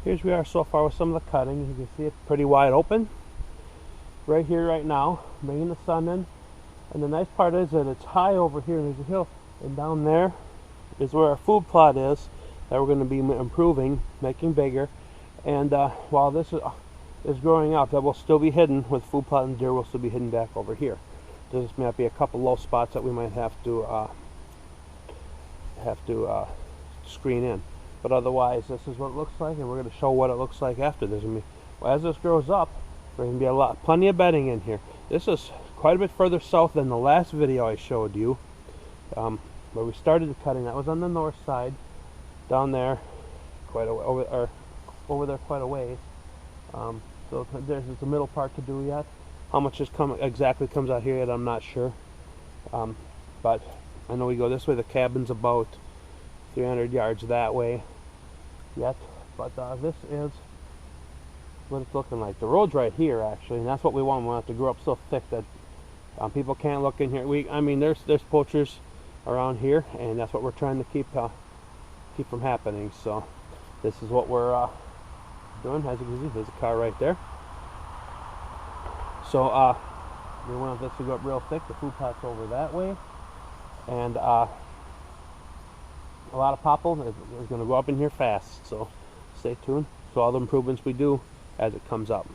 Here's we are so far with some of the cutting. You can see it's pretty wide open right here right now, bringing the sun in. And the nice part is that it's high over here, and there's a hill, and down there is where our food plot is that we're going to be improving, making bigger. And while this is growing up, that will still be hidden with food plot, and deer will still be hidden back over here. There just might be a couple low spots that we might have to screen in. But otherwise, this is what it looks like, and we're going to show what it looks like after. There's going to be, well, as this grows up, there's going to be plenty of bedding in here. This is quite a bit further south than the last video I showed you, where we started the cutting. That was on the north side, down there, quite a way, over there quite a ways. So there's the middle part to do yet. How much exactly comes out here yet, I'm not sure. But I know we go this way. The cabin's about 300 yards that way yet. But this is what it's looking like. The road's right here actually, and that's what we want. We want it to grow up so thick that people can't look in here. I mean, there's poachers around here, and that's what we're trying to keep from happening. So this is what we're doing. As you can see, there's a car right there. So we want this to go up real thick. The food plot's over that way, and a lot of popple is going to go up in here fast. So stay tuned. So all the improvements we do as it comes up.